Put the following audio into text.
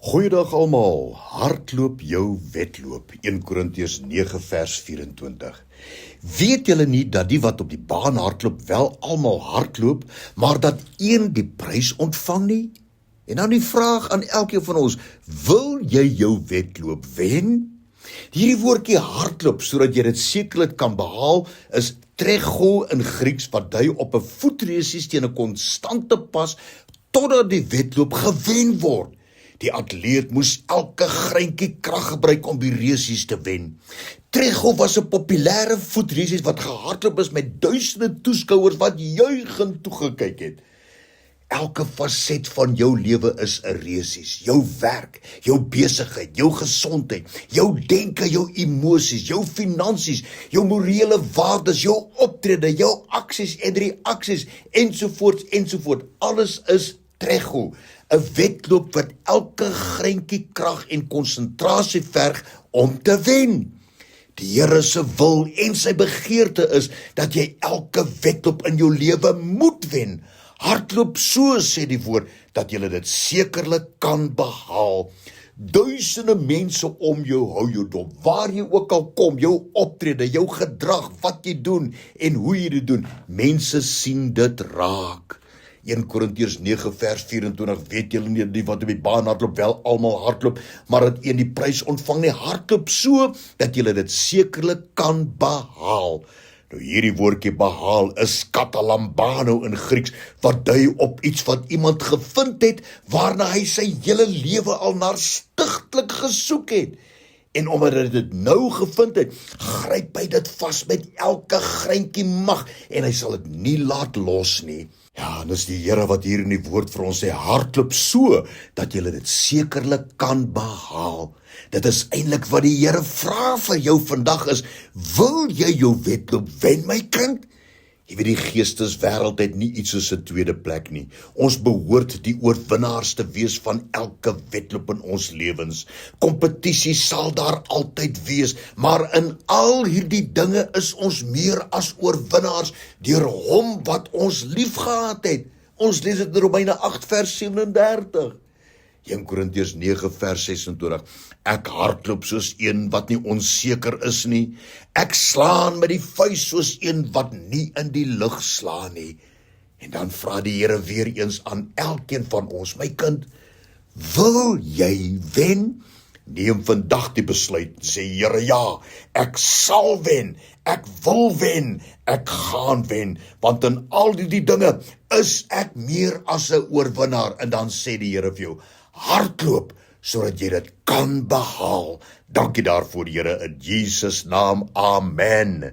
Goeiedag almal, hardloop jou wedloop, 1 Korintiërs 9 vers 24. Weet julle nie dat die wat op die baan hardloop wel almal hardloop, maar dat een die prys ontvang nie? En dan die vraag aan elkeen van ons, wil jy jou wedloop wen? Hierdie woordjie hardloop, sodat jy dit sekerlik kan behaal, is trego in Grieks, wat dui op 'n voetresies teen 'n konstante pas, totdat die wedloop gewen word. Die atleet moes elke greintjie krag gebruik om die resies te wen. Trego was 'n populêre voetresies wat gehardloop is met duisende toeskouers wat juigend toegekyk het. Elke faset van jou lewe is 'n resies. Jou werk, jou besigheid, jou gesondheid, jou denke, jou emosies, jou finansies, jou morele waardes, jou optrede, jou aksies en reaksies, ensovoorts. Alles is trego, 'n wedloop wat elke greintjie krag en konsentrasie verg om te wen. Die Here se wil en sy begeerte is dat jy elke wedloop in jou lewe moet wen. Hardloop so, sê die woord, dat jy dit sekerlik kan behaal. Duisende mense om jou hou jou dop, waar jy ook al kom, jou optrede, jou gedrag, wat jy doen en hoe jy dit doen. Mense sien dit raak. 1 Korintiërs 9 vers 24, weet julle nie die wat op die baan hardloop wel almal hardloop, maar dat een die prys ontvang nie, hardloop so, dat julle dit sekerlik kan behaal. Nou hierdie woordjie behaal is katalambano in Grieks, wat dui op iets wat iemand gevind het, waarna hy sy hele lewe al naar stigtelik gesoek het. En omdat hy dit nou gevind het, gryp hy dit vas met elke greintjie mag, en hy sal dit nie laat los nie. Ja, en dis die Here wat hier in die woord vir ons sê, hardloop so, dat jy dit sekerlik kan behaal. Dit is eintlik wat die Here vra vir jou vandag is, wil jy jou wedloop wen, my kind? Jy weet, die geesteswêreld het nie iets soos 'n tweede plek nie. Ons behoort die oorwinnaars te wees van elke wedloop in ons lewens. Kompetisie sal daar altyd wees, maar in al hierdie dinge is ons meer as oorwinnaars deur hom wat ons liefgehad het. Ons lees dit in Romeine 8 vers 37. 1 Korintiërs 9 vers 26, ek hardloop soos een wat nie onseker is nie, ek slaan met die vuis soos een wat nie in die lug slaan nie. En dan vra die Here weer eens aan elkeen van ons, my kind, wil jy wen? Neem vandag die besluit, sê Here, ja, ek sal wen, ek wil wen, ek gaan wen, want in al die dinge is ek meer as 'n oorwinnaar. En dan sê die Here vir jou, hardloop, sodat jy dit kan behaal. Dankie daarvoor, Here, in Jesus naam, amen.